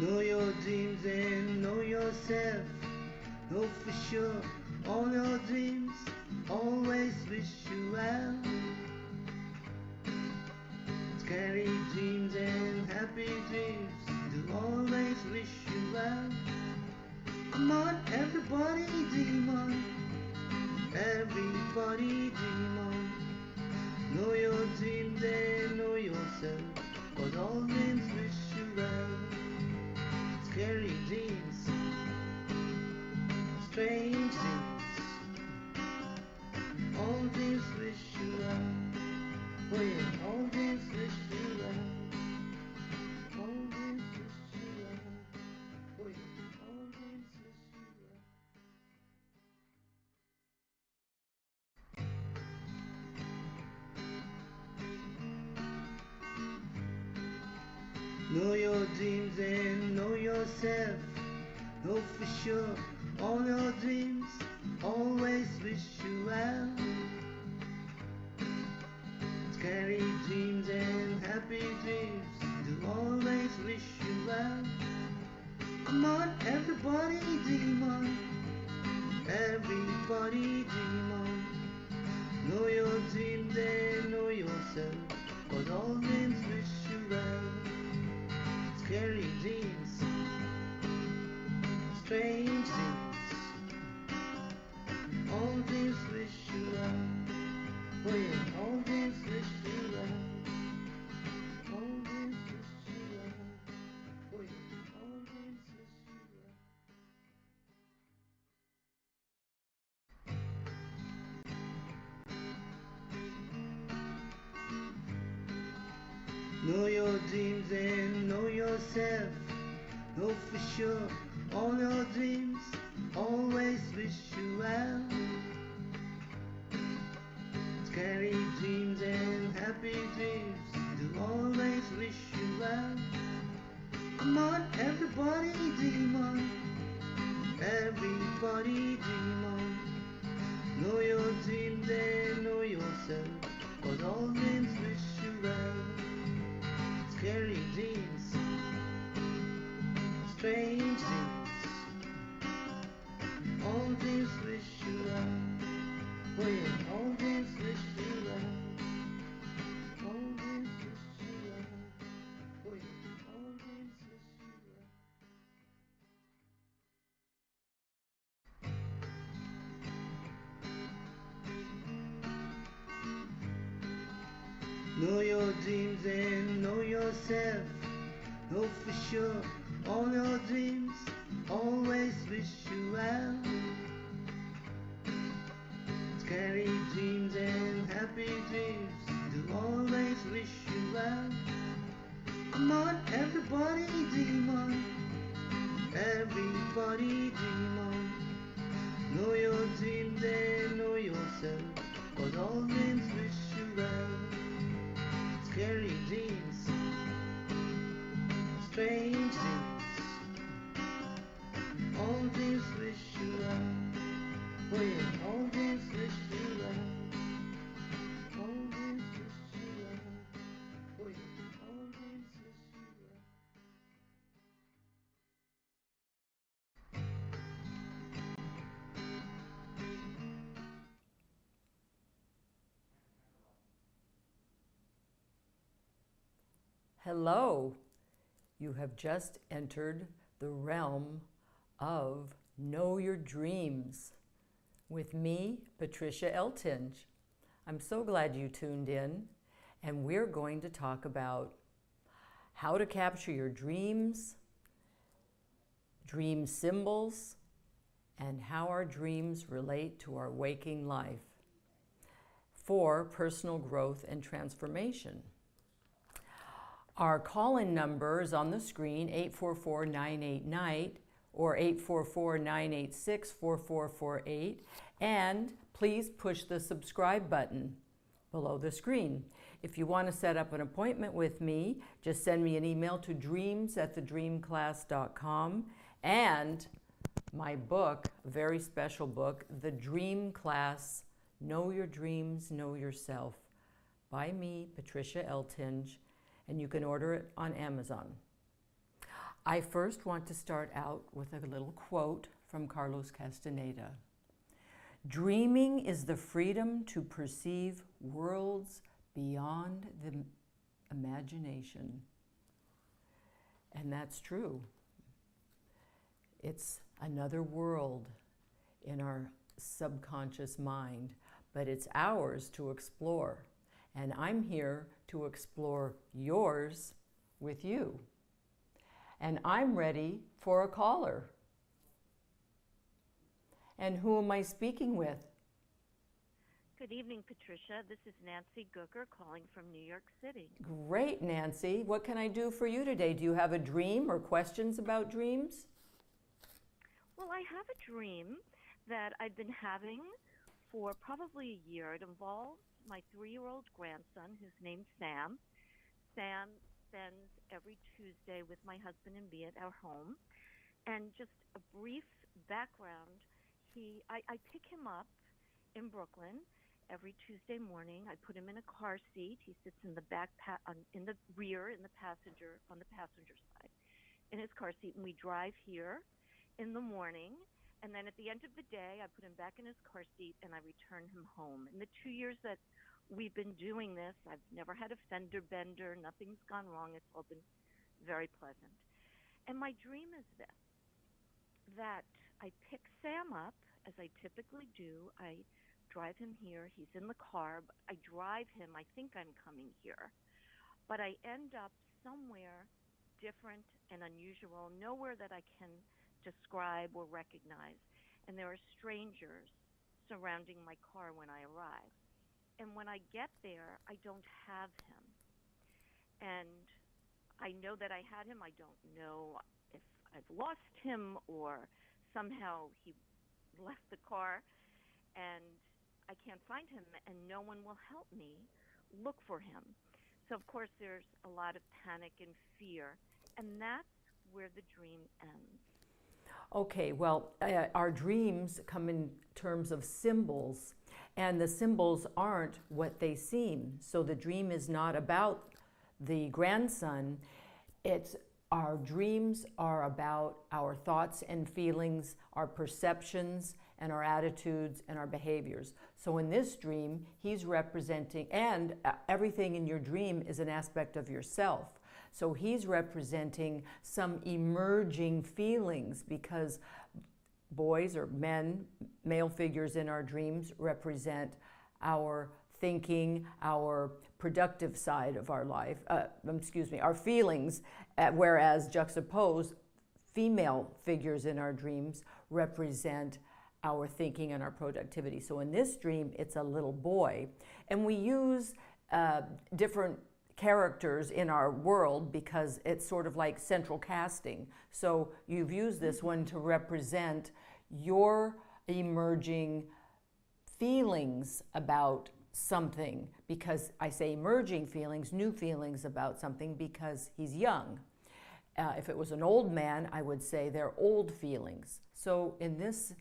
Know your dreams and know yourself. Know for sure all your dreams. Always wish you well. Scary dreams and happy dreams. Do always wish you well. Come on, everybody dream on. Everybody dream on. Know your dreams and know yourself. Cause all dreams wish you well. Scary dreams, strange dreams. All dreams wish you well. Oh yeah, all dreams wish you well. All dreams wish you well. Oh yeah, all dreams wish you well. Know your dreams and know yourself. Know for sure all your dreams. Always wish you well. Scary dreams and happy dreams. Do always wish you well. Come on, everybody dream on. Everybody dream on. Know your dreams and know yourself. Cause all dreams wish you well. Scary dreams, strange dreams. All dreams wish you well. Oh yeah, all dreams wish you well. All dreams wish you well. Oh yeah, all dreams wish you well. Know your dreams and know yourself. Know for sure all your dreams. Always wish you well. Scary dreams and happy dreams. Do always wish you well. Come on, everybody dream on. Everybody dream on. Know your dreams and know yourself. Cause all dreams wish you well. Scary dreams, strange dreams. All dreams wish you well. Oh yeah, all dreams wish you well. All dreams wish you well. Oh yeah, all dreams wish you well. Know your dreams and know yourself. Know for sure all your dreams. Always wish you well. Scary dreams and happy dreams. Do always wish you well. Come on, everybody dream on. Everybody dream on. Know your dreams and know yourself. Cause all dreams wish you well. Scary dreams, strange dreams. All dreams wish you well. Oh yeah, all dreams wish you well. All dreams wish you well. Oh yeah, all dreams wish you well. Hello. You have just entered the realm of Know Your Dreams with me, Patricia Eltinge. I'm so glad you tuned in, and we're going to talk about how to capture your dreams, dream symbols, and how our dreams relate to our waking life for personal growth and transformation. Our call-in number is on the screen, 844-98-NIGHT or 844-986-4448, and please push the subscribe button below the screen. If you want to set up an appointment with me, just send me an email to dreams@thedreamclass.com, and my book, a very special book, The Dream Class, Know Your Dreams, Know Yourself, by me, Patricia Eltinge, and you can order it on Amazon. I first want to start out with a little quote from Carlos Castaneda. Dreaming is the freedom to perceive worlds beyond the imagination. And that's true. It's another world in our subconscious mind, but it's ours to explore. And I'm here to explore yours with you. And I'm ready for a caller. And who am I speaking with? Good evening, Patricia. This is Nancy Gooker calling from New York City. Great, Nancy. What can I do for you today? Do you have a dream or questions about dreams? Well, I have a dream that I've been having for probably a year. It involves my 3-year-old grandson, who's named Sam. Sam spends every Tuesday with my husband and me at our home. And just a brief background, I pick him up in Brooklyn every Tuesday morning. I put him in a car seat. He sits in the in the rear, on the passenger side, in his car seat, and we drive here in the morning. And then at the end of the day, I put him back in his car seat and I return him home. In the 2 years that we've been doing this, I've never had a fender bender. Nothing's gone wrong. It's all been very pleasant. And my dream is this, that I pick Sam up, as I typically do. I drive him here. He's in the car. I drive him. I think I'm coming here. But I end up somewhere different and unusual, nowhere that I can describe or recognize. And there are strangers surrounding my car when I arrive. And when I get there, I don't have him. And I know that I had him. I don't know if I've lost him or somehow he left the car, and I can't find him, and no one will help me look for him. So, of course, there's a lot of panic and fear, and that's where the dream ends. Okay, well, our dreams come in terms of symbols, and the symbols aren't what they seem. So the dream is not about the grandson. Our dreams are about our thoughts and feelings, our perceptions, and our attitudes and our behaviors. So in this dream, he's representing, and everything in your dream is an aspect of yourself. So he's representing some emerging feelings, because boys or men, male figures in our dreams, represent our thinking, our productive side of our life, our feelings, whereas juxtaposed, female figures in our dreams represent our thinking and our productivity. So in this dream, it's a little boy. And we use different characters in our world because it's sort of like central casting. So you've used this one to represent your emerging feelings about something, because I say emerging feelings, new feelings about something, because he's young. If it was an old man, I would say they're old feelings. So in this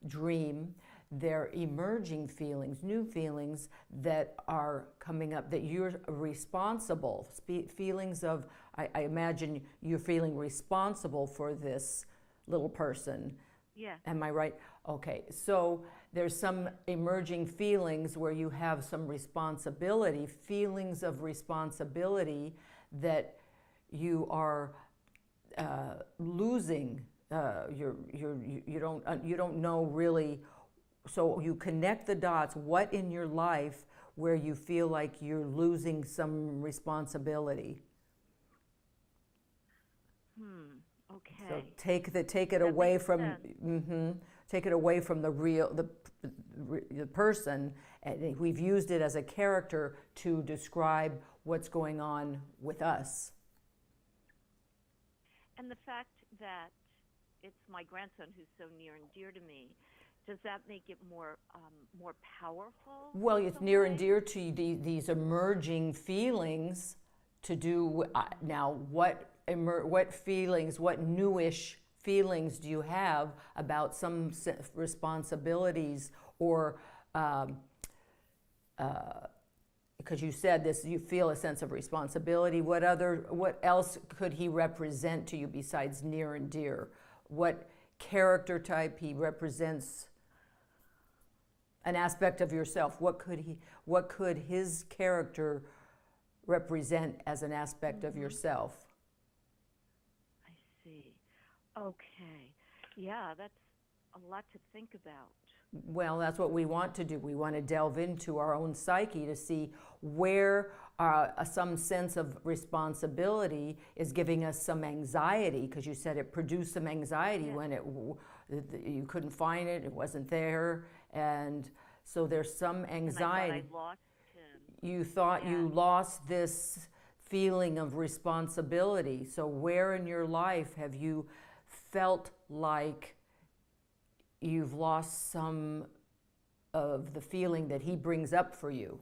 dream, they're emerging feelings, new feelings that are coming up, that you're responsible, feelings of, I imagine you're feeling responsible for this little person. Yeah. Am I right? Okay, so there's some emerging feelings where you have some responsibility, feelings of responsibility that you are losing. You don't know really. So you connect the dots. What in your life where you feel like you're losing some responsibility? Okay. So take it away from take it away from the person. And we've used it as a character to describe what's going on with us. And the fact that it's my grandson who's so near and dear to me, does that make it more powerful? Well, it's near and dear to these emerging feelings. To do now, what feelings, what newish feelings do you have about some responsibilities, or because you said this, you feel a sense of responsibility. What else could he represent to you besides near and dear? What character type? He represents an aspect of yourself. What could his character represent as an aspect of yourself? I see. Okay. Yeah, that's a lot to think about. Well, that's what we want to do. We want to delve into our own psyche to see where some sense of responsibility is giving us some anxiety, because you said it produced some anxiety when you couldn't find it, it wasn't there, and so there's some anxiety. And I thought I lost him. You thought you lost this feeling of responsibility. So where in your life have you felt like you've lost some of the feeling that he brings up for you?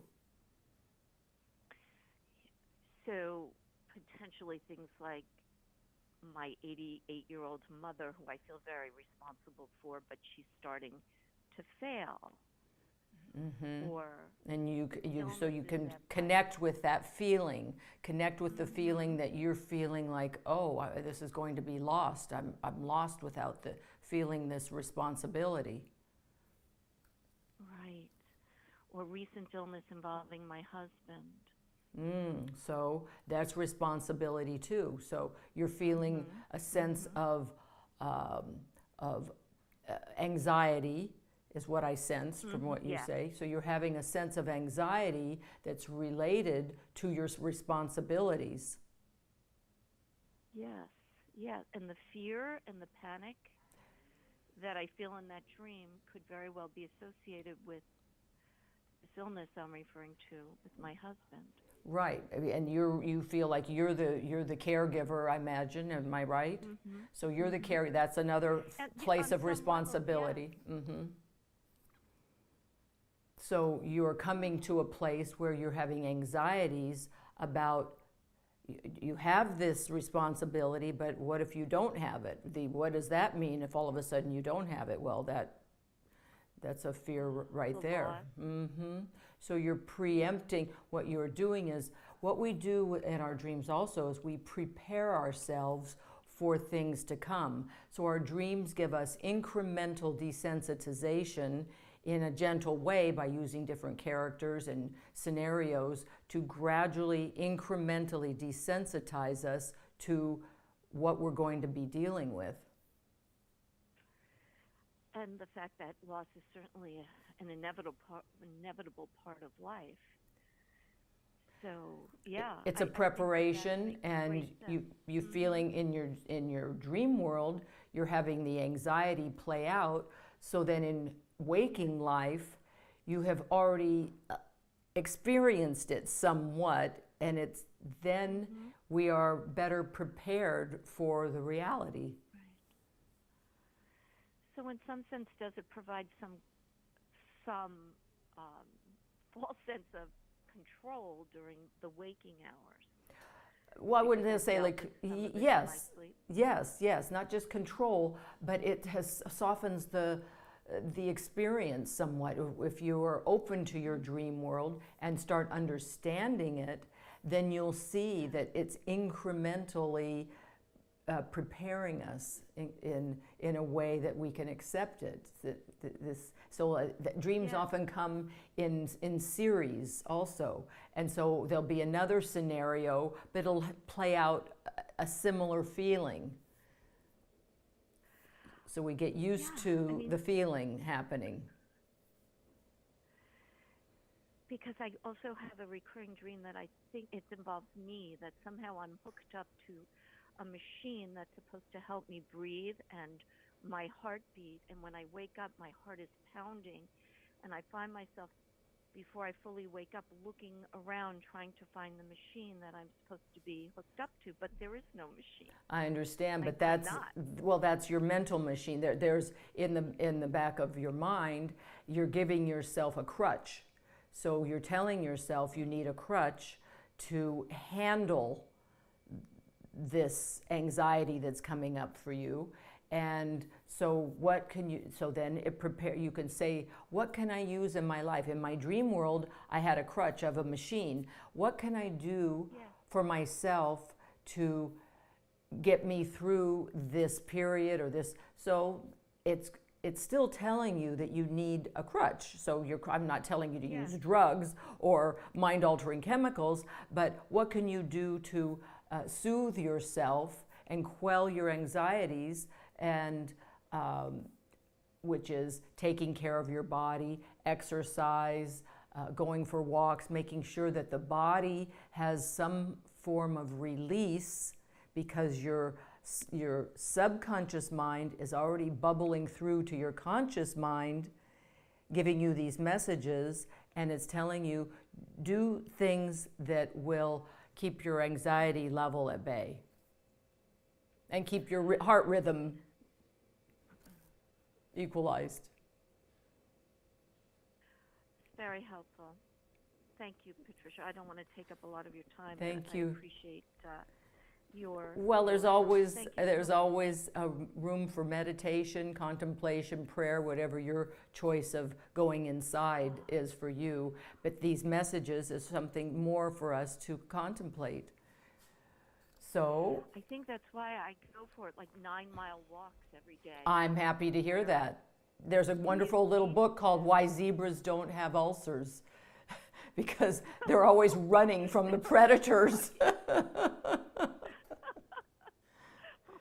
So potentially things like my 88-year-old mother, who I feel very responsible for, but she's starting to fail. Mm-hmm. Or and you can connect with that feeling, connect with the feeling that you're feeling like, oh, this is going to be lost. I'm lost without feeling this responsibility. Right. Or recent illness involving my husband. So that's responsibility too. So you're feeling a sense of anxiety, is what I sensed from what you say. So you're having a sense of anxiety that's related to your responsibilities. Yes, yes. And the fear and the panic that I feel in that dream could very well be associated with this illness I'm referring to with my husband. Right, and you feel like you're the caregiver, I imagine. Am I right? Mm-hmm. So you're the caregiver. That's another place of responsibility. Level, yeah. Mm-hmm. So you're coming to a place where you're having anxieties about, you have this responsibility, but what if you don't have it? What does that mean if all of a sudden you don't have it? Well, that's a fear right there. Mm-hmm. So you're preempting. What you're doing is, what we do in our dreams also is we prepare ourselves for things to come. So our dreams give us incremental desensitization in a gentle way by using different characters and scenarios to gradually, incrementally desensitize us to what we're going to be dealing with. And the fact that loss is certainly an inevitable part of life. So yeah, it's a preparation, and you feeling in your dream world, you're having the anxiety play out. So then in waking life, you have already experienced it somewhat, and it's then we are better prepared for the reality. So in some sense, does it provide some false sense of control during the waking hours? Well, I wouldn't say like, yes, not just control, but it softens the experience somewhat. If you are open to your dream world and start understanding it, then you'll see that it's incrementally preparing us in a way that we can accept it. Dreams often come in series also, and so there'll be another scenario, but it'll play out a similar feeling. So we get used to the feeling happening. Because I also have a recurring dream that I think it involves me, that somehow I'm hooked up to a machine that's supposed to help me breathe and my heartbeat. And when I wake up, my heart is pounding. And I find myself, before I fully wake up, looking around trying to find the machine that I'm supposed to be hooked up to, but there is no machine. I understand, but that's your mental machine. There's in the back of your mind, you're giving yourself a crutch. So you're telling yourself you need a crutch to handle this anxiety that's coming up for you, And so what can you, so then it prepare, you can say, what can I use in my life? In my dream world, I had a crutch of a machine. What can I do for myself to get me through this period or this? So it's still telling you that you need a crutch. So I'm not telling you to use drugs or mind-altering chemicals, but what can you do to soothe yourself and quell your anxieties, and which is taking care of your body, exercise, going for walks, making sure that the body has some form of release, because your subconscious mind is already bubbling through to your conscious mind, giving you these messages, and it's telling you, do things that will keep your anxiety level at bay and keep your heart rhythm equalized. Very helpful. Thank you, Patricia. I don't want to take up a lot of your time. Thank you. I appreciate your. Well, there's always Thank you there's so much. always a room for meditation, contemplation, prayer, whatever your choice of going inside is for you. But these messages is something more for us to contemplate. So I think that's why I go for it, like 9-mile walks every day. I'm happy to hear that. There's a wonderful little book called Why Zebras Don't Have Ulcers, because they're always running from the predators. Oh,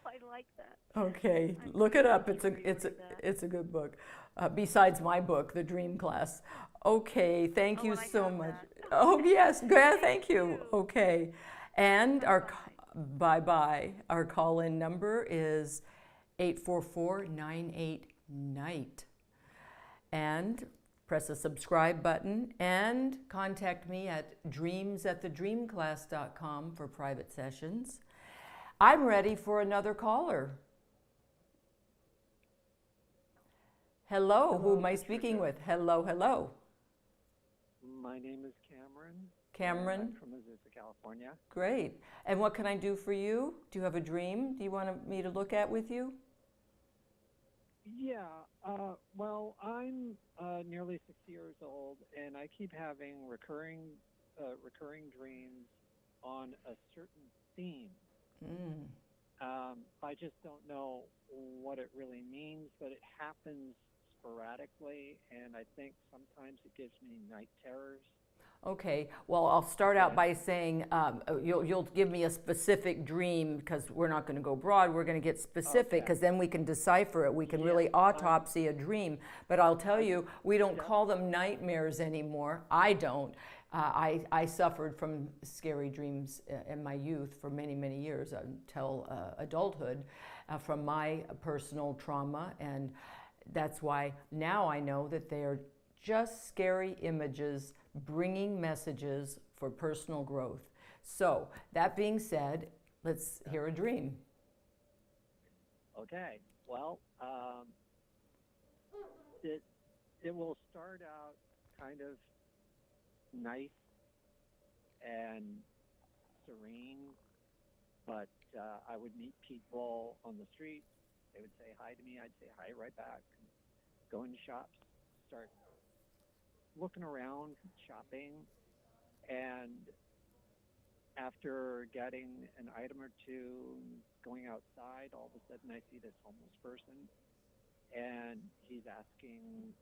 I like that. Okay, look it up. It's a good book. Besides my book, The Dream Class. Okay, thank you and I so have much. that. Oh yes, thank you. you. Okay, and our bye-bye. Our call-in number is 844-98-NIGHT. And press the subscribe button and contact me at dreams@thedreamclass.com for private sessions. I'm ready for another caller. Hello, who am I speaking with? Hello, hello. My name is Cameron. Cameron? I'm from Azusa, California. Great. And what can I do for you? Do you have a dream? Do you want me to look at with you? Yeah, well, I'm nearly 60 years old, and I keep having recurring dreams on a certain theme. I just don't know what it really means, but it happens sporadically, and I think sometimes it gives me night terrors. Okay, well, I'll start out by saying you'll give me a specific dream, because we're not going to go broad. We're going to get specific, because then we can decipher it. We can really autopsy a dream. But I'll tell you, we don't call them nightmares anymore. I don't. I suffered from scary dreams in my youth for many, many years until adulthood from my personal trauma. And that's why now I know that they are just scary images bringing messages for personal growth. So, that being said, let's hear a dream. Okay, well, it will start out kind of nice and serene, but I would meet people on the street. They would say hi to me. I'd say hi right back. Go into shops, start looking around, shopping, and after getting an item or two, going outside, all of a sudden I see this homeless person, and he's asking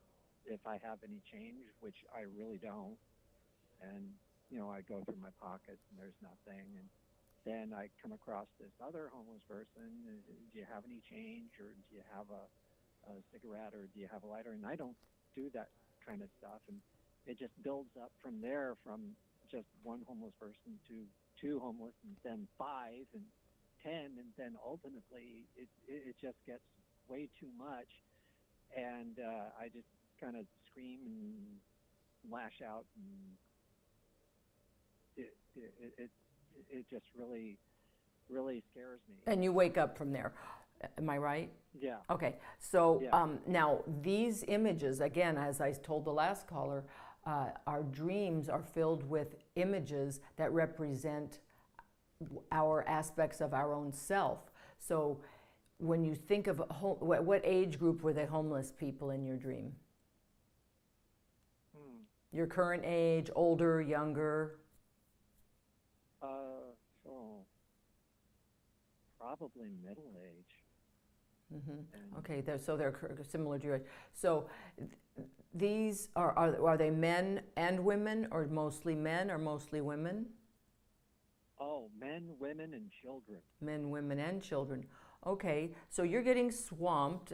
if I have any change, which I really don't. And, you know, I go through my pockets and there's nothing. And then I come across this other homeless person. Do you have any change, or do you have a cigarette, or do you have a lighter? And I don't do that kind of stuff. And it just builds up from there, from just one homeless person to 2 homeless, and then 5 and 10, and then ultimately it just gets way too much. And I just kind of scream and lash out, and it just really scares me. And you wake up from there. Am I right? Yeah. Okay, so now these images, again, as I told the last caller, our dreams are filled with images that represent our aspects of our own self. So when you think of what age group were they homeless people in your dream? Your current age, older, younger? So probably middle age. Mm-hmm. Okay, so they're similar to your age. So these are they men and women, or mostly men, or mostly women? Oh, men, women, and children. Men, women, and children. Okay, so you're getting swamped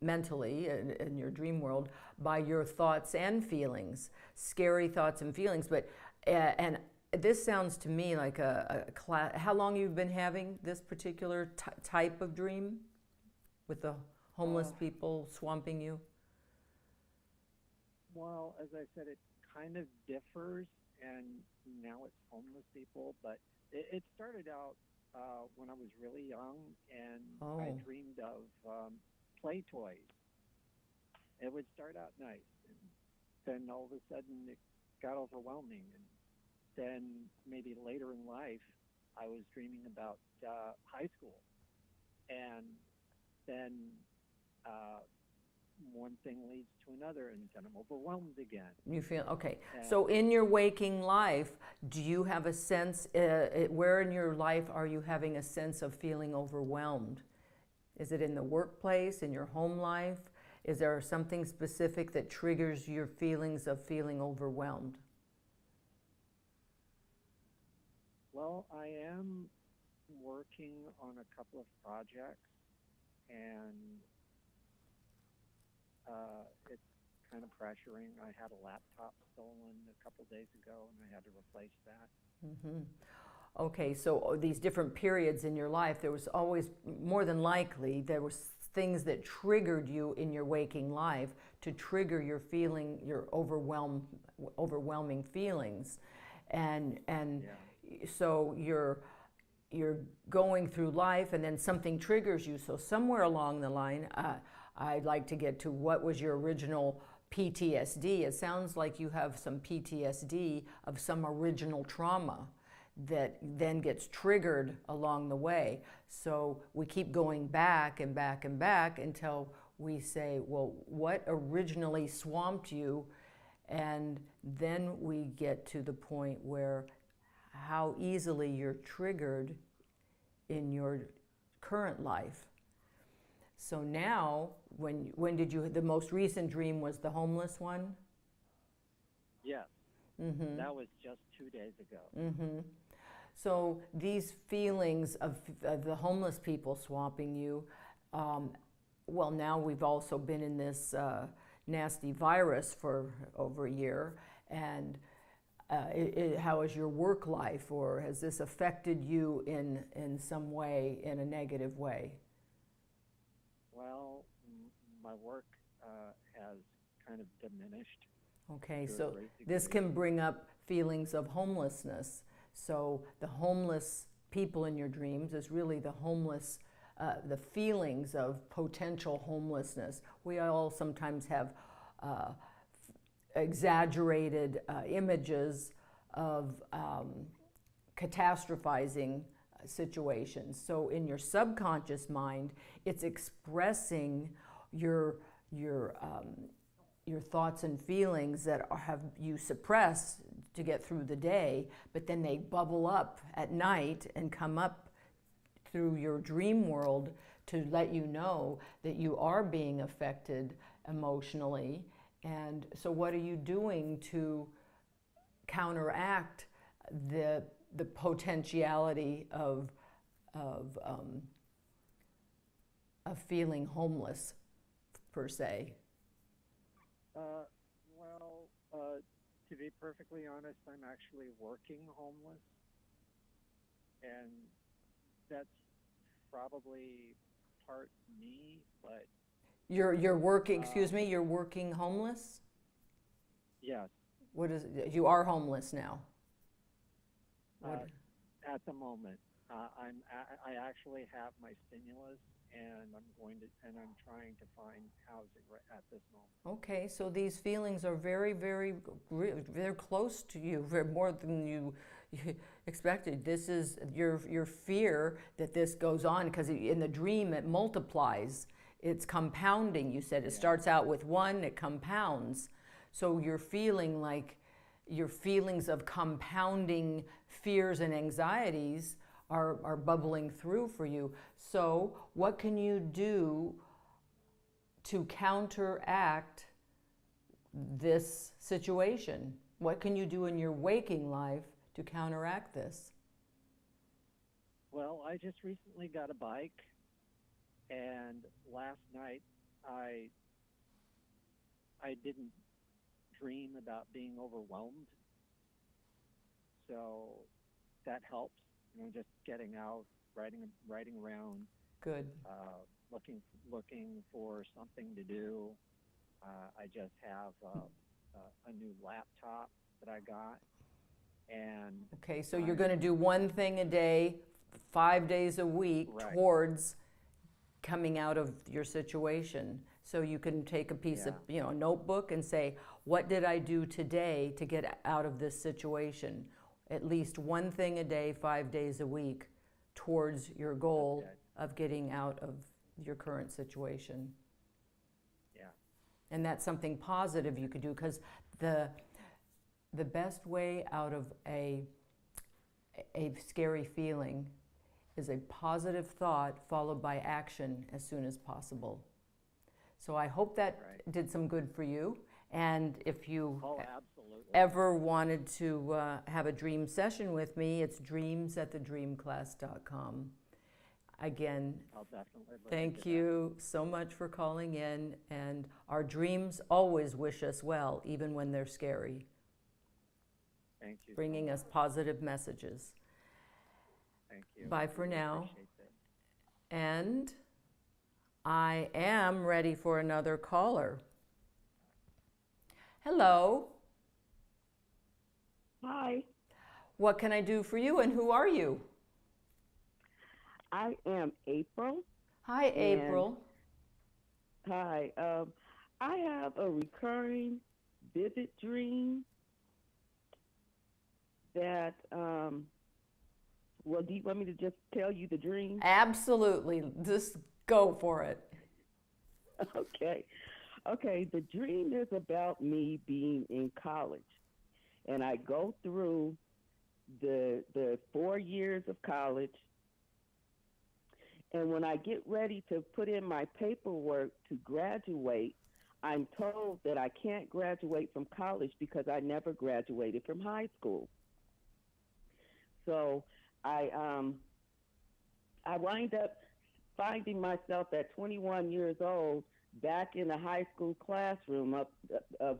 mentally in your dream world by your thoughts and feelings, scary thoughts and feelings. But and this sounds to me like a class. How long you've been having this particular type of dream with the homeless people swamping you? Well, as I said, it kind of differs, and now it's homeless people. But it started out when I was really young, and I dreamed of play toys. It would start out nice, and then all of a sudden it got overwhelming. And then maybe later in life, I was dreaming about high school, and then one thing leads to another, and then I'm overwhelmed again. You feel, okay. So in your waking life, do you have a sense, where in your life are you having a sense of feeling overwhelmed? Is it in the workplace, in your home life? Is there something specific that triggers your feelings of feeling overwhelmed? Well, I am working on a couple of projects, and it's kind of pressuring. I had a laptop stolen a couple days ago, and I had to replace that. Mm-hmm. Okay, so these different periods in your life, there was always, more than likely, there was things that triggered you in your waking life to trigger your feeling, your overwhelming feelings, and so you're going through life, and then something triggers you. So somewhere along the line, I'd like to get to what was your original PTSD. It sounds like you have some PTSD of some original trauma that then gets triggered along the way. So we keep going back and back and back until we say, well, what originally swamped you? And then we get to the point where how easily you're triggered in your current life. So now, when did you, the most recent dream was the homeless one? Yes. Mm-hmm. That was just 2 days ago. Mm-hmm. So these feelings of the homeless people swamping you, well, now we've also been in this nasty virus for over a year, and how is your work life, or has this affected you in some way, in a negative way? Well, my work has kind of diminished. Okay, so this can bring up feelings of homelessness. So the homeless people in your dreams is really the homeless, the feelings of potential homelessness. We all sometimes have exaggerated images of catastrophizing situations. So in your subconscious mind, it's expressing your thoughts and feelings that have you suppressed to get through the day, but then they bubble up at night and come up through your dream world to let you know that you are being affected emotionally. And so what are you doing to counteract the potentiality of feeling homeless, per se? To be perfectly honest, I'm actually working homeless, and that's probably part me, but you're working. Excuse me. You're working homeless. Yes. What is it? You are homeless now. At the moment, I actually have my stimulus, and I'm trying to find housing right at this moment. Okay, so these feelings are very, very, they're close to you, more than expected. This is your fear that this goes on, because in the dream it multiplies. It's compounding. You said it starts out with one, it compounds. So you're feeling like your feelings of compounding fears and anxieties are bubbling through for you. So what can you do to counteract this situation? What can you do in your waking life to counteract this? Well, I just recently got a bike, and last night I didn't dream about being overwhelmed, so that helps. Just getting out, riding around. Good. Looking for something to do. I just have a new laptop that I got, and okay, so you're going to do one thing a day, 5 days a week, right, towards coming out of your situation. So you can take a piece of, a notebook and say, what did I do today to get out of this situation? At least one thing a day, 5 days a week, towards your goal of getting out of your current situation. Yeah. And that's something positive you could do, because the best way out of a scary feeling is a positive thought followed by action as soon as possible. So I hope that did some good for you. And if you ever wanted to have a dream session with me, it's dreams@thedreamclass.com. Again, I'll definitely thank you so much for calling in. And our dreams always wish us well, even when they're scary. Thank you. Bringing us positive messages. Thank you. Bye for now. Appreciate that. And I am ready for another caller. Hello. Hi, What can I do for you, and who are you? I am April. Hi, April. Hi, I have a recurring vivid dream that, well, do you want me to just tell you the dream? Absolutely. Just go for it. Okay, the dream is about me being in college. And I go through the 4 years of college. And when I get ready to put in my paperwork to graduate, I'm told that I can't graduate from college because I never graduated from high school. So I wind up finding myself at 21 years old back in the high school classroom of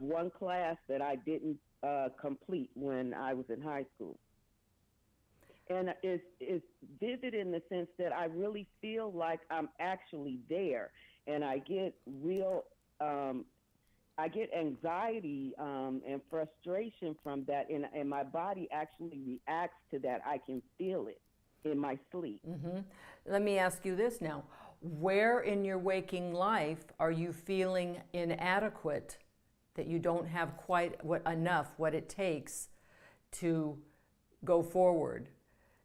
one class that I didn't complete when I was in high school. And it's vivid in the sense that I really feel like I'm actually there, and I get anxiety and frustration from that, and my body actually reacts to that. I can feel it in my sleep. Mm-hmm. Let me ask you this now. Where in your waking life are you feeling inadequate, that you don't have quite what it takes to go forward?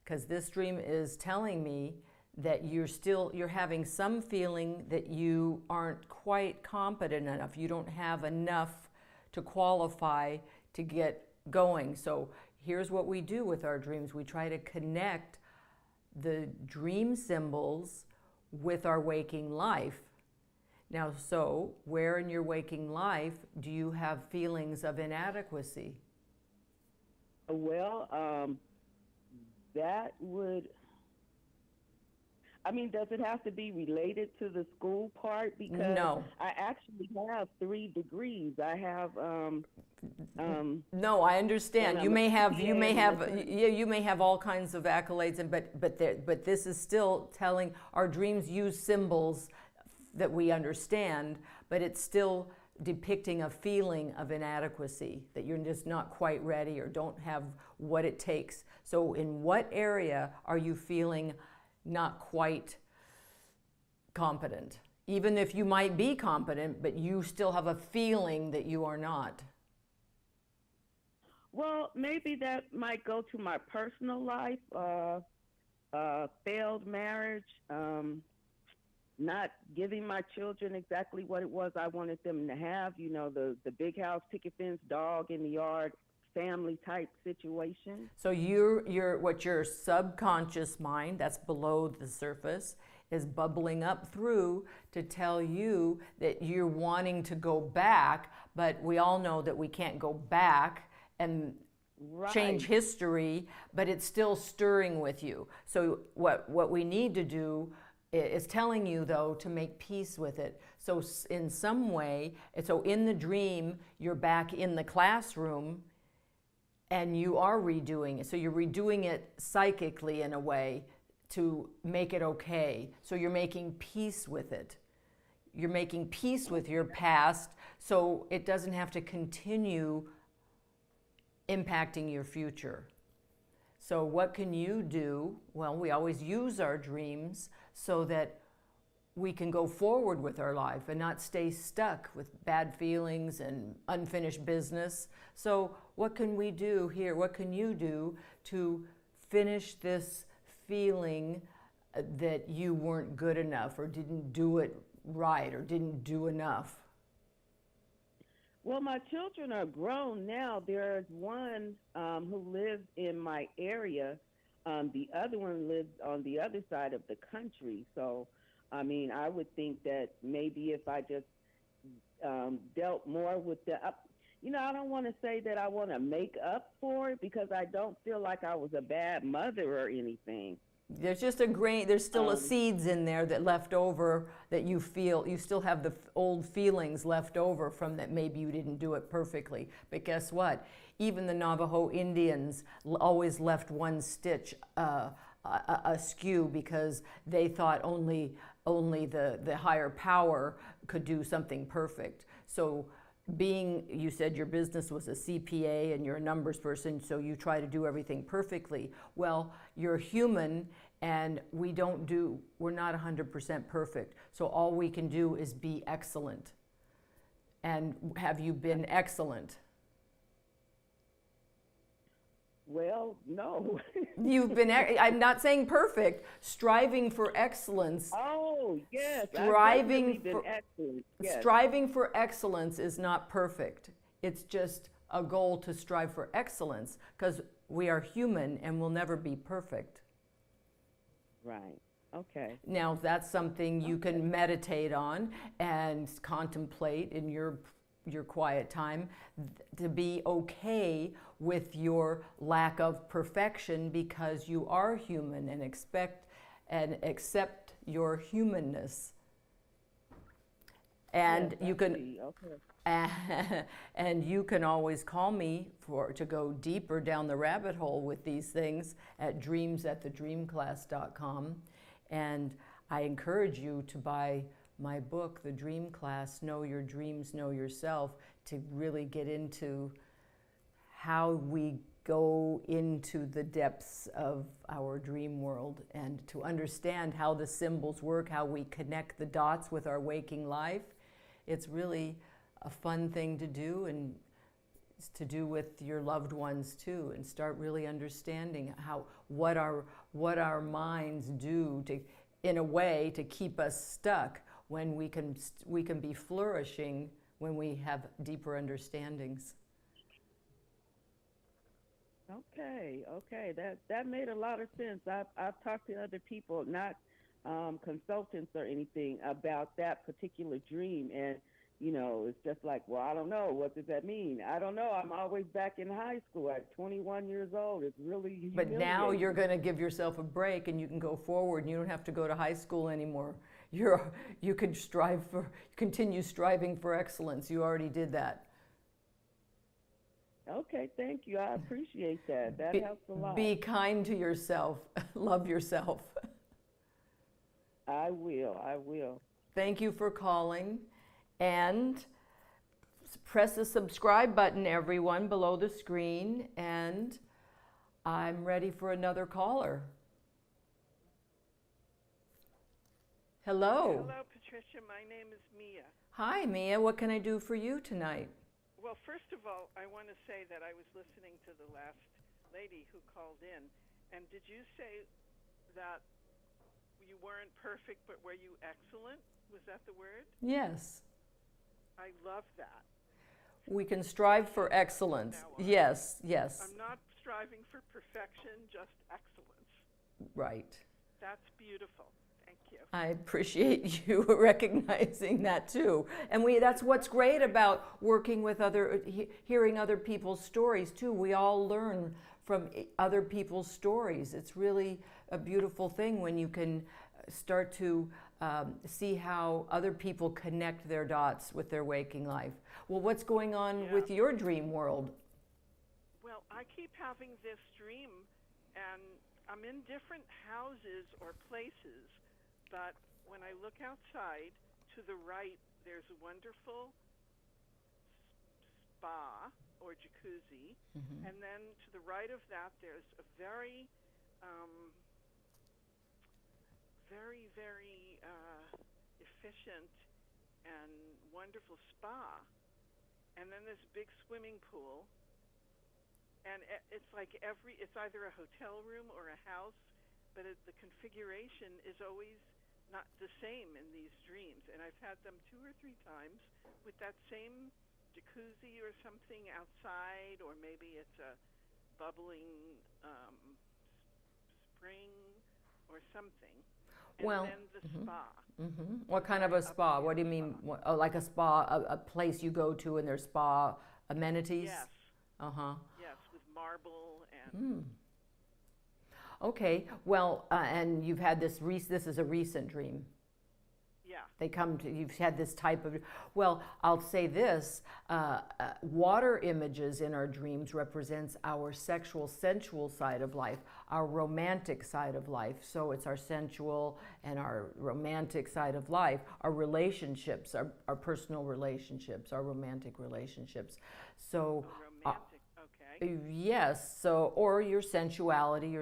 Because this dream is telling me that you're having some feeling that you aren't quite competent enough. You don't have enough to qualify to get going. So here's what we do with our dreams. We try to connect the dream symbols with our waking life. Now, so where in your waking life do you have feelings of inadequacy? Well, that would, does it have to be related to the school part? Because no. I actually have 3 degrees. I have no, I understand. You may have all kinds of accolades, but this is still telling. Our dreams use symbols that we understand, but it's still depicting a feeling of inadequacy, that you're just not quite ready or don't have what it takes. So in what area are you feeling not quite competent? Even if you might be competent, but you still have a feeling that you are not. Well, maybe that might go to my personal life, failed marriage, not giving my children exactly what it was I wanted them to have. You know, the big house, picket fence, dog in the yard, family type situation. So what your subconscious mind, that's below the surface, is bubbling up through to tell you that you're wanting to go back, but we all know that we can't go back and change history, but it's still stirring with you. So what we need to do is telling you, though, to make peace with it. So in some way, so in the dream, you're back in the classroom and you are redoing it. So you're redoing it psychically in a way to make it okay. So you're making peace with it. You're making peace with your past so it doesn't have to continue impacting your future. So what can you do? Well, we always use our dreams so that we can go forward with our life and not stay stuck with bad feelings and unfinished business. So what can we do here? What can you do to finish this feeling that you weren't good enough or didn't do it right or didn't do enough? Well, my children are grown now. There's one who lives in my area. The other one lives on the other side of the country. So, I mean, I would think that maybe if I just dealt more with I don't want to say that I want to make up for it because I don't feel like I was a bad mother or anything. There's just a grain, there's still a seeds in there that left over that you feel, you still have the old feelings left over from that maybe you didn't do it perfectly. But guess what? Even the Navajo Indians always left one stitch askew because they thought only the higher power could do something perfect. So you said your business was a CPA and you're a numbers person, so you try to do everything perfectly. Well, you're human and we're not 100% perfect. So all we can do is be excellent. And have you been excellent? Well, no. You've been, I'm not saying perfect, striving for excellence. Oh, yes. Striving been excellent. Yes. Striving for excellence is not perfect. It's just a goal to strive for excellence because we are human and we'll never be perfect. Right. Okay. Now, that's something you can meditate on and contemplate in your quiet time, to be okay with your lack of perfection because you are human and accept your humanness. And yes, you can and you can always call me to go deeper down the rabbit hole with these things at dreams@thedreamclass.com. And I encourage you to buy my book, The Dream Class, Know Your Dreams, Know Yourself, to really get into how we go into the depths of our dream world and to understand how the symbols work, how we connect the dots with our waking life. It's really a fun thing to do, and it's to do with your loved ones too, and start really understanding what our minds do in a way to keep us stuck when we can be flourishing when we have deeper understandings. Okay. That made a lot of sense. I've talked to other people, not consultants or anything, about that particular dream, and it's just like, well, I don't know. What does that mean? I don't know. I'm always back in high school at 21 years old. It's really humiliating. But now you're going to give yourself a break and you can go forward and you don't have to go to high school anymore. You can continue striving for excellence. You already did that. Okay, thank you. I appreciate that. That helps a lot. Be kind to yourself. Love yourself. I will. Thank you for calling. And press the subscribe button, everyone, below the screen. And I'm ready for another caller. Hello. Hello, Patricia. My name is Mia. Hi, Mia. What can I do for you tonight? Well, first of all, I want to say that I was listening to the last lady who called in, and did you say that you weren't perfect, but were you excellent? Was that the word? Yes. I love that. We can strive for excellence. Yes, yes. I'm not striving for perfection, just excellence. Right. That's beautiful. Thank you. I appreciate you recognizing that too. And that's what's great about working with hearing other people's stories too. We all learn from other people's stories. It's really a beautiful thing when you can start to see how other people connect their dots with their waking life. Well, what's going on with your dream world? Well, I keep having this dream, and I'm in different houses or places, but when I look outside, to the right, there's a wonderful spa or jacuzzi, and then to the right of that, there's a very efficient and wonderful spa. And then there's a big swimming pool. And it's like it's either a hotel room or a house, but the configuration is always not the same in these dreams. And I've had them 2 or 3 times with that same jacuzzi or something outside, or maybe it's a bubbling spring or something. And then the spa. What kind of a spa? What do you mean? Like a spa, a place you go to and there's spa amenities? Yes. Yes, with marble and... Okay, well, and you've had this is a recent dream. Yeah. You've had this type of, well, I'll say this, water images in our dreams represents our sensual side of life, our romantic side of life. So it's our sensual and our romantic side of life, our relationships, our personal relationships, our romantic relationships. So, okay. Yes, so, or your sensuality,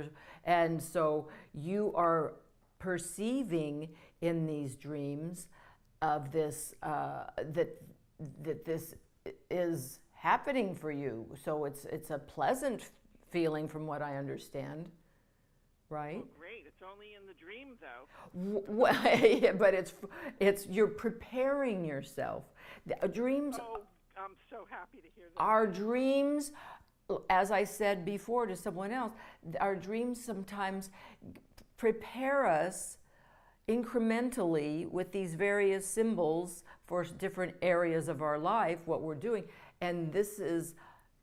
and so you are perceiving in these dreams of this that this is happening for you. So it's a pleasant feeling, from what I understand, right? Oh, great! It's only in the dream, though. But it's you're preparing yourself. Dreams. Oh, I'm so happy to hear that. Our dreams, as I said before to someone else, our dreams sometimes prepare us incrementally with these various symbols for different areas of our life, what we're doing. And this is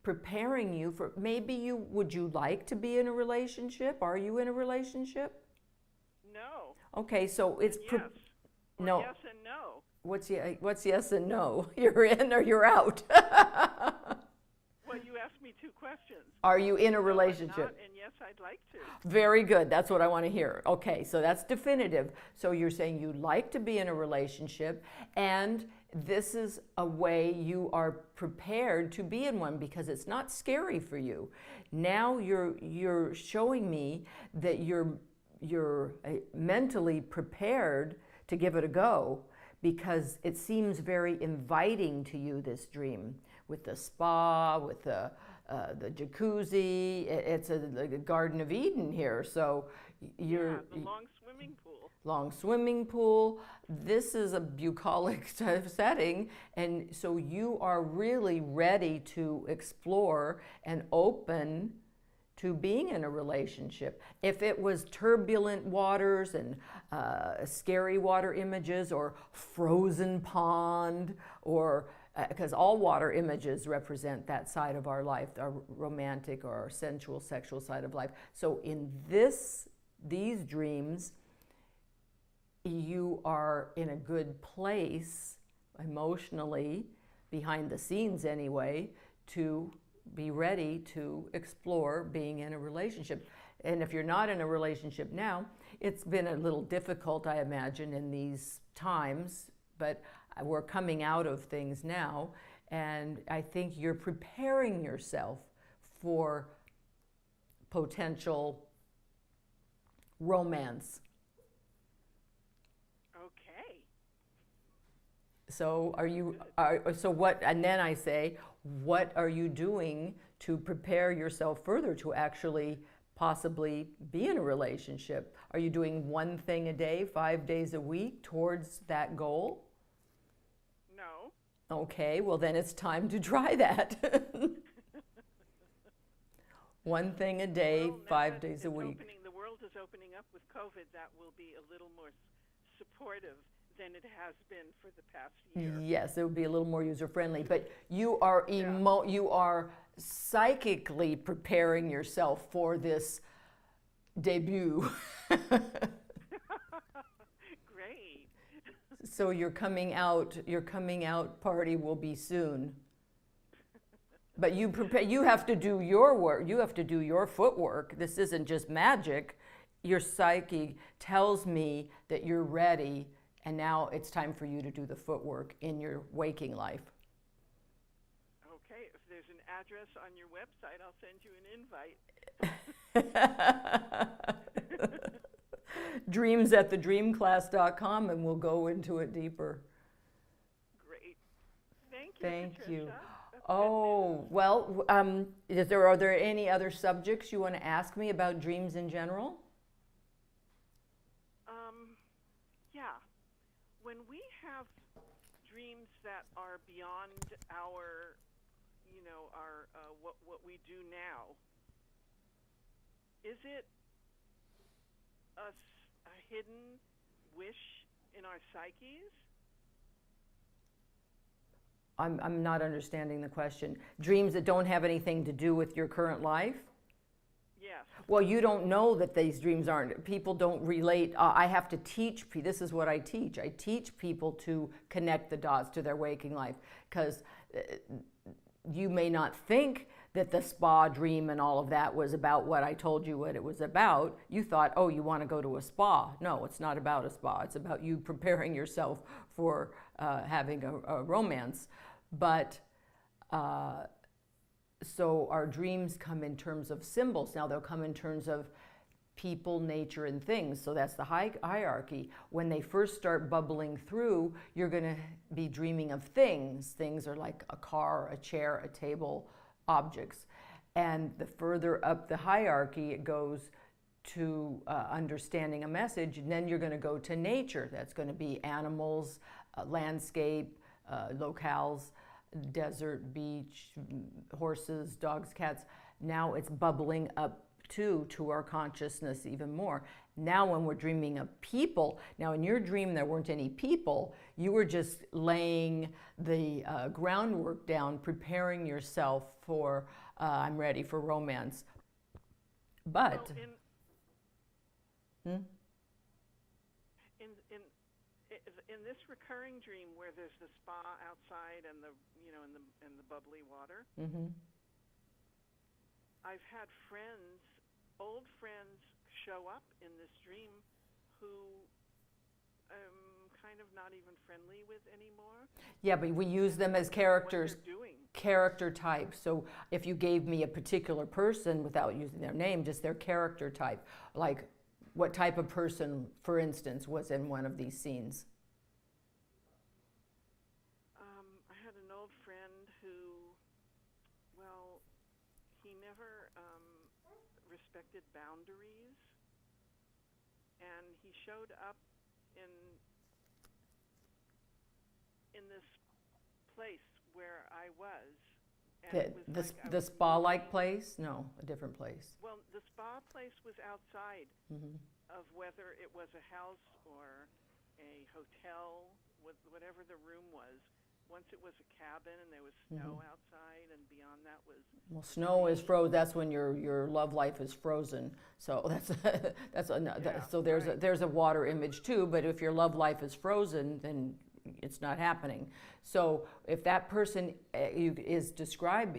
preparing you for, would you like to be in a relationship? Are you in a relationship? No. Okay, so it's... Yes. No. Yes and no. What's yes and no? You're in or you're out? Well, you asked me 2 questions. Are you in a No, relationship? I'm not, and yes, I'd like to. Very good. That's what I want to hear. Okay, so that's definitive. So you're saying you like to be in a relationship, and this is a way you are prepared to be in one because it's not scary for you. Now you're showing me that you're mentally prepared to give it a go, because it seems very inviting to you, this dream, with the spa, with the jacuzzi. It's a Garden of Eden here. So the long swimming pool. Long swimming pool. This is a bucolic setting, and so you are really ready to explore and open to being in a relationship. If it was turbulent waters and scary water images, or frozen pond, or because all water images represent that side of our life, our romantic or our sensual, sexual side of life. So in these dreams, you are in a good place emotionally, behind the scenes anyway, to be ready to explore being in a relationship. And if you're not in a relationship now, it's been a little difficult, I imagine, in these times, but we're coming out of things now, and I think you're preparing yourself for potential romance. Okay. So so what, and then I say, what are you doing to prepare yourself further to actually possibly be in a relationship? Are you doing one thing a day, 5 days a week towards that goal? No. Okay, well then it's time to try that. One thing a day, Well, now 5 that days a week. the world is opening up with COVID. That will be a little more supportive than it has been for the past year. Yes, it would be a little more user friendly, but you are you are psychically preparing yourself for this debut. Great. So your coming out party will be soon. But you prepare, you have to do your work. You have to do your footwork. This isn't just magic. Your psyche tells me that you're ready, and now it's time for you to do the footwork in your waking life. Okay, if there's an address on your website, I'll send you an invite. dreams@thedreamclass.com, and we'll go into it deeper. Great. Thank you, Thank Patricia. you. That's Oh, well, are there any other subjects you want to ask me about dreams in general? Yeah. When we have dreams that are beyond our, what we do now, is it a hidden wish in our psyches? I'm not understanding the question. Dreams that don't have anything to do with your current life? Yes. Well, you don't know that these dreams aren't. People don't relate. I have to teach. This is what I teach. I teach people to connect the dots to their waking life, because you may not think that the spa dream and all of that was about what I told you what it was about. You thought, oh, you want to go to a spa. No, it's not about a spa. It's about you preparing yourself for having a romance. But so our dreams come in terms of symbols. Now they'll come in terms of people, nature, and things. So that's the hierarchy. When they first start bubbling through, you're going to be dreaming of things. Things are like a car, a chair, a table, objects. And the further up the hierarchy it goes to understanding a message, and then you're going to go to nature. That's going to be animals, landscape, locales, desert, beach, horses, dogs, cats. Now it's bubbling up to our consciousness even more. Now when we're dreaming of people, now in your dream there weren't any people, you were just laying the groundwork down, preparing yourself for, I'm ready for romance. But... So in this recurring dream where there's the spa outside and the bubbly water, I've had friends, old friends, show up in this dream who I'm kind of not even friendly with anymore. Yeah, but we use them as characters, what they're doing. character types. So if you gave me a particular person without using their name, just their character type, like what type of person, for instance, was in one of these scenes? I had an old friend who, well, he never respected boundaries, and he showed up in this place where I was. And it was like The spa-like place? No, a different place. Well, the spa place was outside of whether it was a house or a hotel, whatever the room was. Once it was a cabin and there was snow outside, and beyond that was... Well, snow is frozen. That's when your love life is frozen. So so there's a water image too. But if your love life is frozen, then it's not happening. So if that person you've described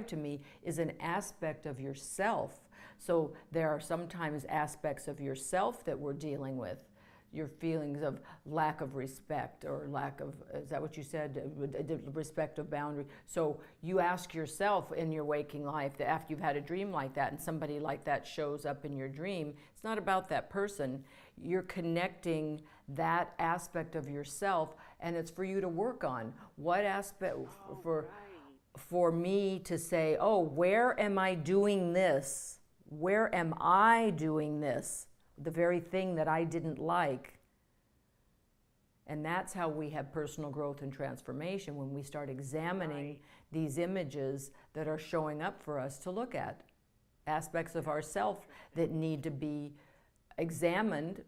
to me is an aspect of yourself, so there are sometimes aspects of yourself that we're dealing with. your feelings of lack of respect or lack of, is that what you said? Respect of boundary. So you ask yourself in your waking life that after you've had a dream like that and somebody like that shows up in your dream, it's not about that person. You're connecting that aspect of yourself, and it's for you to work on. What aspect for me to say, oh, where am I doing this? Where am I doing this? The very thing that I didn't like. And that's how we have personal growth and transformation, when we start examining these images that are showing up for us to look at. Aspects of ourself that need to be examined,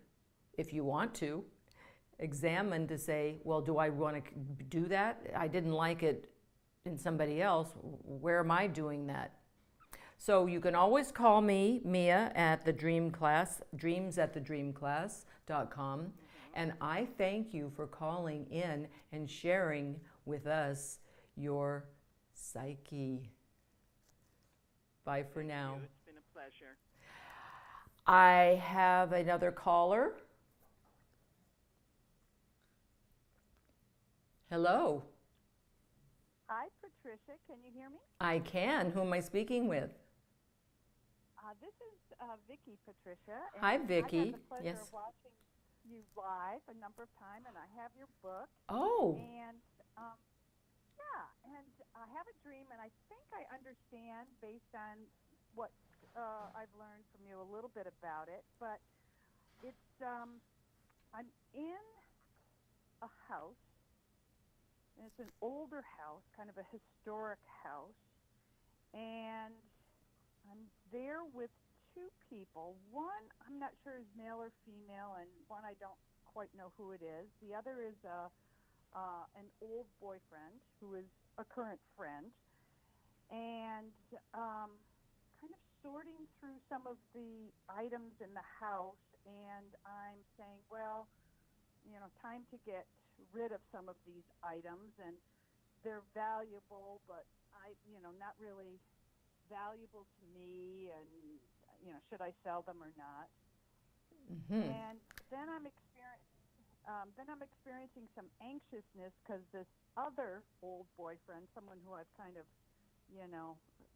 if you want to, examined to say, well, do I want to do that? I didn't like it in somebody else. Where am I doing that? So you can always call me, Mia, at the Dream Class, dreams@thedreamclass.com. And I thank you for calling in and sharing with us your psyche. Bye for now. Thank you. It's been a pleasure. I have another caller. Hello. Hi, Patricia. Can you hear me? I can. Who am I speaking with? This is Vicki, Patricia. And Hi, Vicki. I've had the pleasure Yes. of watching you live a number of times, and I have your book. Oh. And and I have a dream, and I think I understand based on what I've learned from you a little bit about it. But it's I'm in a house, and it's an older house, kind of a historic house, and I'm there with two people. One, I'm not sure is male or female, and one I don't quite know who it is. The other is an old boyfriend who is a current friend, and kind of sorting through some of the items in the house, and I'm saying, well, time to get rid of some of these items, and they're valuable, but not really valuable to me, and should I sell them or not? Mm-hmm. And then I'm experiencing some anxiousness because this other old boyfriend, someone who I've kind of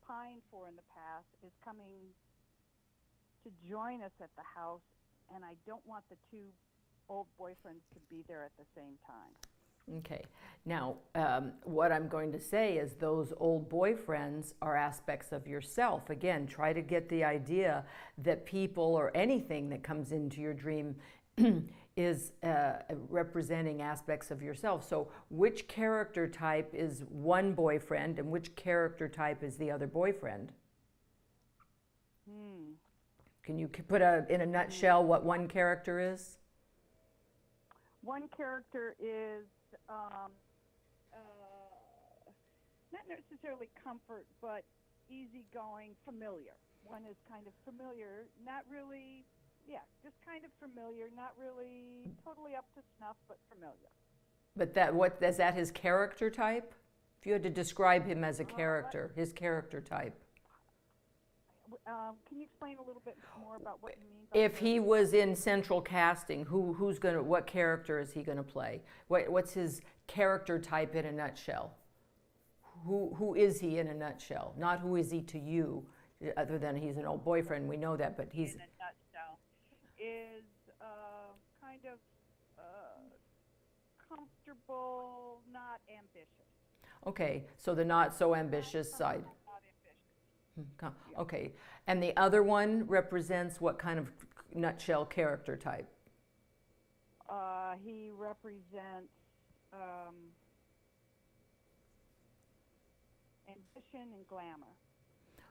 pined for in the past, is coming to join us at the house, and I don't want the two old boyfriends to be there at the same time. Okay. Now, what I'm going to say is those old boyfriends are aspects of yourself. Again, try to get the idea that people or anything that comes into your dream is representing aspects of yourself. So which character type is one boyfriend and which character type is the other boyfriend? Can you put in a nutshell what one character is? One character is not necessarily comfort, but easygoing, familiar. One is kind of familiar, not really, just kind of familiar, not really totally up to snuff, but familiar. But is that his character type? If you had to describe him as a character, his character type. Can you explain a little bit more about what you mean by If he was in central casting, what character is he gonna play? What's his character type in a nutshell? Who is he in a nutshell? Not who is he to you, other than he's an old boyfriend. We know that, but he's in a nutshell is kind of comfortable, not ambitious. okay. So the not so ambitious side. Not ambitious. Okay, and the other one represents what kind of nutshell character type? He represents ambition and glamour.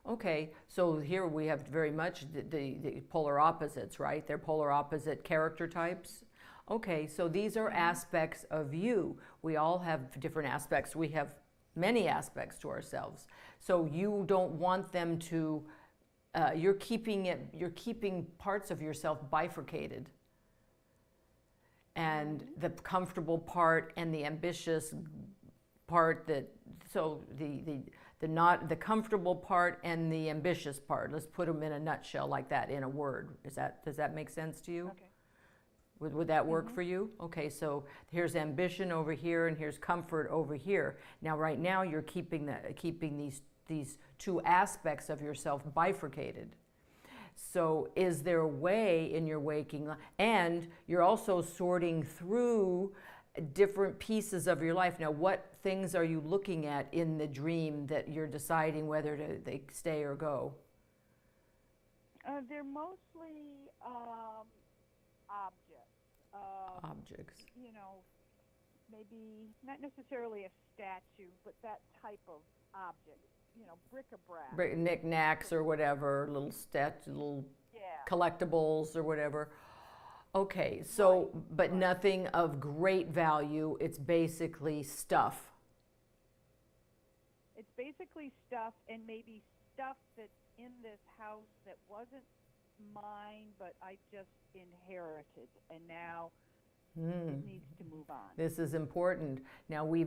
Okay, so here we have very much the polar opposites, right? They're polar opposite character types. Okay, so these are aspects of you. We all have different aspects. We have many aspects to ourselves. So you don't want them to, you're keeping parts of yourself bifurcated. And the comfortable part and the ambitious part the comfortable part and the ambitious part. Let's put them in a nutshell like that in a word. Does that make sense to you? Okay. Would that work for you? Okay, so here's ambition over here and here's comfort over here. Now, right now, you're keeping these two aspects of yourself bifurcated. So is there a way in your waking life, and you're also sorting through different pieces of your life. Now, what things are you looking at in the dream that you're deciding whether they stay or go? They're mostly objects. Objects. You know, maybe not necessarily a statue, but that type of object. You know, bric-a-brac. Knickknacks or whatever, little collectibles or whatever. Okay, so, but nothing of great value, it's basically stuff. It's basically stuff, and maybe stuff that's in this house that wasn't mine, but I just inherited, and now it needs to move on. This is important. Now we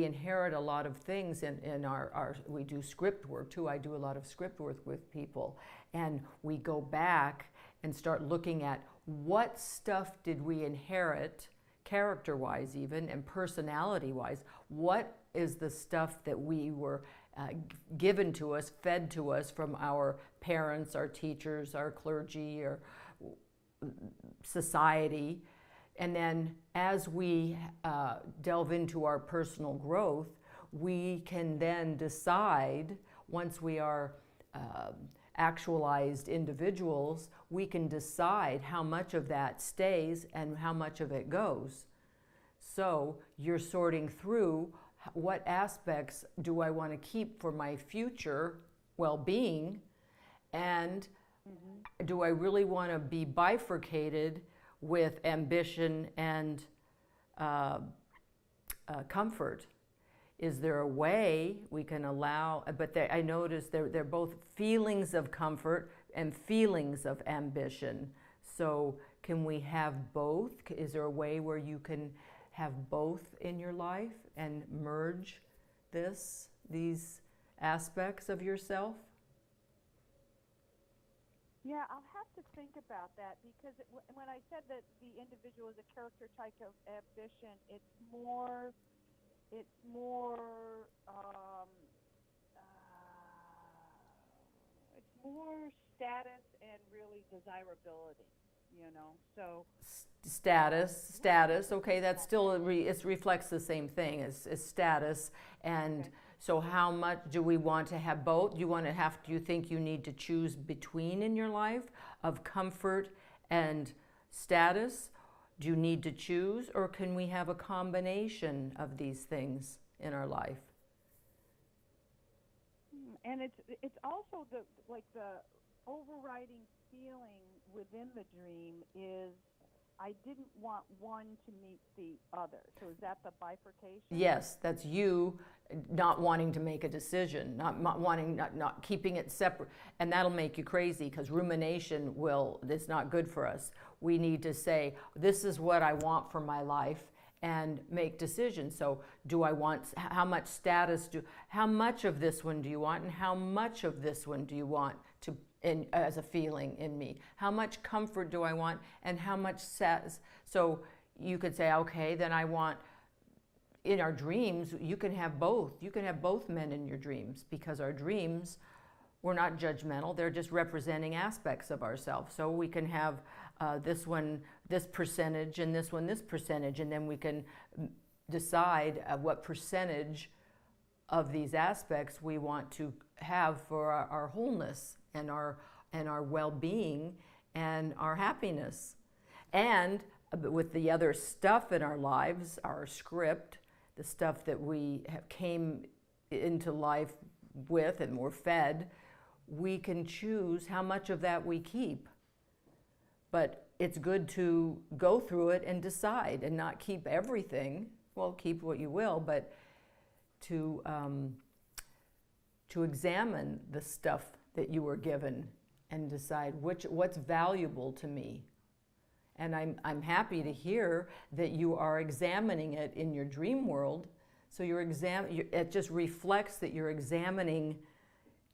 inherit a lot of things in our we do script work too. I do a lot of script work with people, and we go back and start looking at what stuff did we inherit, character-wise even, and personality-wise. What is the stuff that we were given to us, fed to us from our parents, our teachers, our clergy, or society? And then as we delve into our personal growth, we can then decide, once we are actualized individuals, we can decide how much of that stays and how much of it goes. So you're sorting through what aspects do I want to keep for my future well-being, and do I really want to be bifurcated with ambition and comfort? Is there a way we can allow, but I notice they're both feelings of comfort and feelings of ambition. So can we have both? Is there a way where you can have both in your life and merge these aspects of yourself? Yeah, I'll have to think about that, because when I said that the individual is a character type of ambition, it's more status and really desirability, you know. So status. Okay, that's still it reflects the same thing as status. And okay. So how much do we want to have both? Do you think you need to choose between in your life of comfort and status? Do you need to choose, or can we have a combination of these things in our life? And it's also the overriding feeling within the dream is I didn't want one to meet the other. So is that the bifurcation? Yes, that's you not wanting to make a decision, not keeping it separate. And that'll make you crazy, because rumination it's not good for us. We need to say, this is what I want for my life, and make decisions. So how much status how much of this one do you want, and how much of this one do you want as a feeling in me? How much comfort do I want, and how much so you could say, okay, then I want, in our dreams, you can have both. You can have both men in your dreams, because our dreams, we're not judgmental. They're just representing aspects of ourselves. So we can have this one, this percentage, and this one, this percentage, and then we can decide what percentage of these aspects we want to have for our wholeness and our well-being and our happiness. And with the other stuff in our lives, our script, the stuff that we came into life with and were fed, we can choose how much of that we keep. But it's good to go through it and decide, and not keep everything. Well, keep what you will, but to examine the stuff that you were given and decide what's valuable to me. And I'm happy to hear that you are examining it in your dream world. So it just reflects that you're examining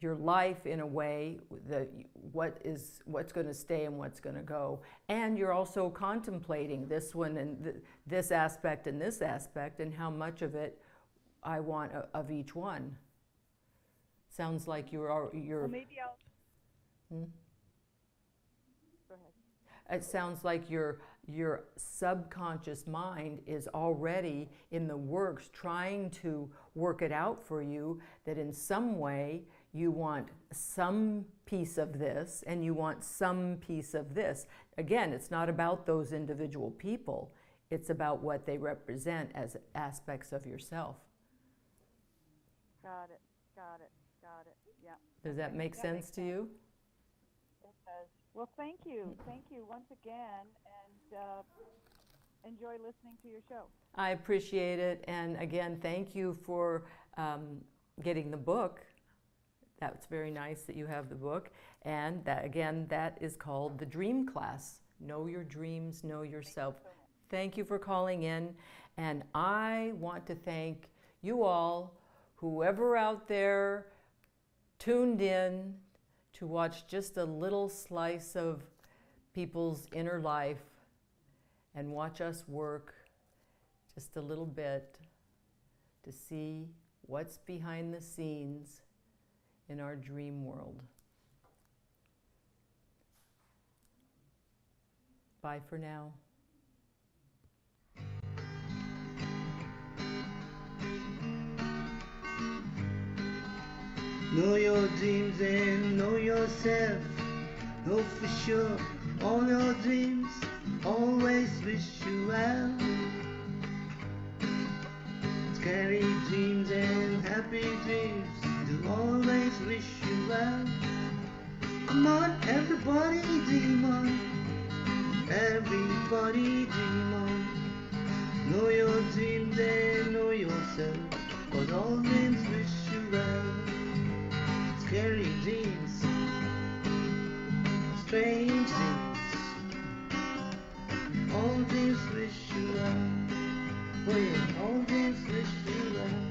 your life in a way that what's going to stay and what's going to go, and you're also contemplating this one and this aspect and this aspect and how much of it I want of each one. Sounds like you're Well, maybe I'll. Hmm? Go ahead. It sounds like your subconscious mind is already in the works, trying to work it out for you, that in some way you want some piece of this and you want some piece of this. Again, it's not about those individual people. It's about what they represent as aspects of yourself. Got it. Yeah. Does that make sense to you? It does. Well, thank you once again, and enjoy listening to your show. I appreciate it, and again, thank you for getting the book. That's very nice that you have the book, and that, again, that is called The Dream Class. Know your dreams, know yourself. Thank you for calling in, and I want to thank you all, whoever out there tuned in to watch just a little slice of people's inner life and watch us work just a little bit to see what's behind the scenes in our dream world. Bye for now. Know your dreams and know yourself. Know for sure all your dreams. Always wish you well. Scary dreams and happy dreams do always wish you well. Come on, everybody dream on. Everybody dream on. Know your dreams and know yourself. 'Cause all dreams wish you well. Scary dreams, strange dreams, all dreams wish you well. Oh yeah, all dreams wish you well.